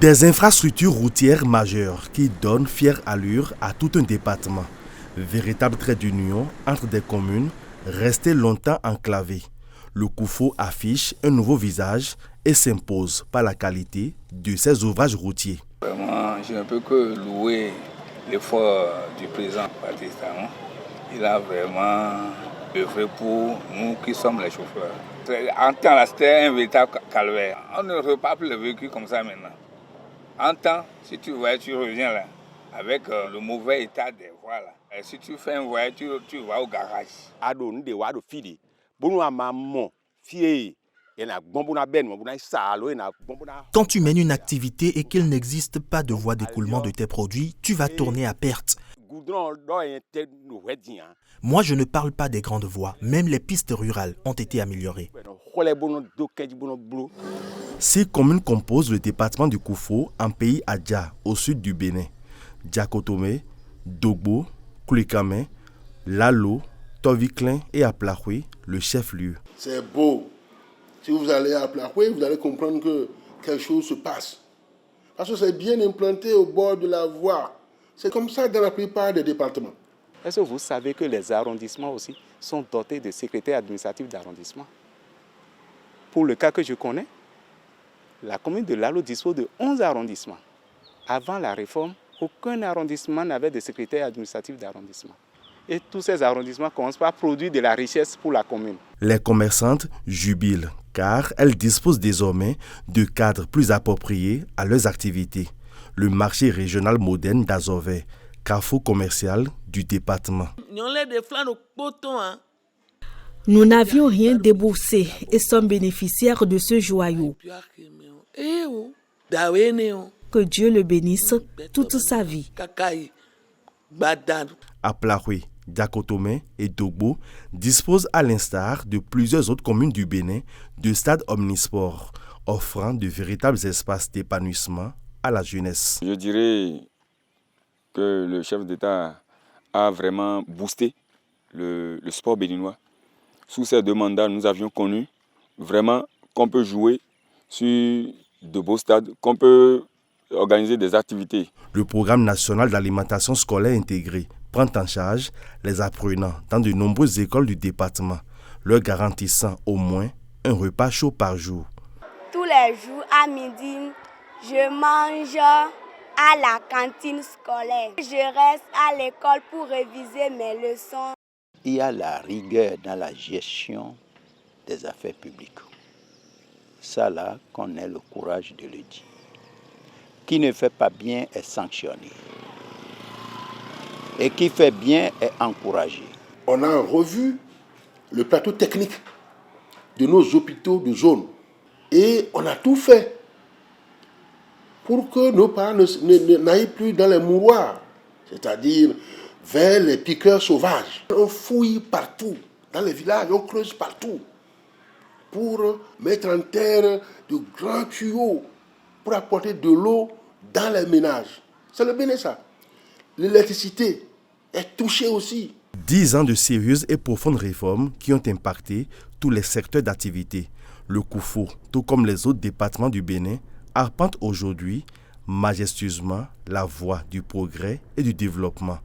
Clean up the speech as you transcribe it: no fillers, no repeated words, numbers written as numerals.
Des infrastructures routières majeures qui donnent fière allure à tout un département. Véritable trait d'union entre des communes restées longtemps enclavées. Le Koufo affiche un nouveau visage et s'impose par la qualité de ses ouvrages routiers. Vraiment, je ne peux que louer l'effort du président Baptiste Talon. Il a vraiment œuvré pour nous qui sommes les chauffeurs. En temps, là, c'était un véritable calvaire. On ne repart plus le véhicule comme ça maintenant. En temps, si tu voyais, tu reviens là, avec le mauvais état des voies là. Et si tu fais un voyage, tu vas au garage. Quand tu mènes une activité et qu'il n'existe pas de voie d'écoulement de tes produits, tu vas tourner à perte. Moi, je ne parle pas des grandes voies. Même les pistes rurales ont été améliorées. 6 communes composent le département du Koufo en pays Adja, au sud du Bénin. Diakotome, Dogbo, Koulikame, Lalo, Toviklin et Aplahoué, le chef-lieu. C'est beau. Si vous allez à Aplahoué, vous allez comprendre que quelque chose se passe. Parce que c'est bien implanté au bord de la voie. C'est comme ça dans la plupart des départements. Est-ce que vous savez que les arrondissements aussi sont dotés de secrétaires administratifs d'arrondissement? Pour le cas que je connais, la commune de Lalo dispose de 11 arrondissements. Avant la réforme, aucun arrondissement n'avait de secrétaire administratif d'arrondissement. Et tous ces arrondissements commencent par produire de la richesse pour la commune. Les commerçantes jubilent car elles disposent désormais de cadres plus appropriés à leurs activités. Le marché régional moderne d'Azové, carrefour commercial du département. Nous n'avions rien déboursé et sommes bénéficiaires de ce joyau. Que Dieu le bénisse toute sa vie. Aplahoué, Diakotome et Dogbo disposent à l'instar de plusieurs autres communes du Bénin de stades omnisports, offrant de véritables espaces d'épanouissement à la jeunesse. Je dirais que le chef d'État a vraiment boosté le sport béninois. Sous ces 2 mandats, nous avions connu vraiment qu'on peut jouer sur de beaux stades, qu'on peut organiser des activités. Le programme national d'alimentation scolaire intégrée prend en charge les apprenants dans de nombreuses écoles du département, leur garantissant au moins un repas chaud par jour. Tous les jours à midi, je mange à la cantine scolaire. Je reste à l'école pour réviser mes leçons. Il y a la rigueur dans la gestion des affaires publiques. Ça là, qu'on ait le courage de le dire. Qui ne fait pas bien est sanctionné. Et qui fait bien est encouragé. On a revu le plateau technique de nos hôpitaux de zone. Et on a tout fait pour que nos parents n'aillent plus dans les mouroirs, c'est-à-dire vers les piqueurs sauvages. On fouille partout, dans les villages, on creuse partout pour mettre en terre de grands tuyaux pour apporter de l'eau dans les ménages. C'est le Bénin, ça. L'électricité est touchée aussi. 10 ans de sérieuses et profondes réformes qui ont impacté tous les secteurs d'activité. Le Koufo, tout comme les autres départements du Bénin, arpente aujourd'hui majestueusement la voie du progrès et du développement.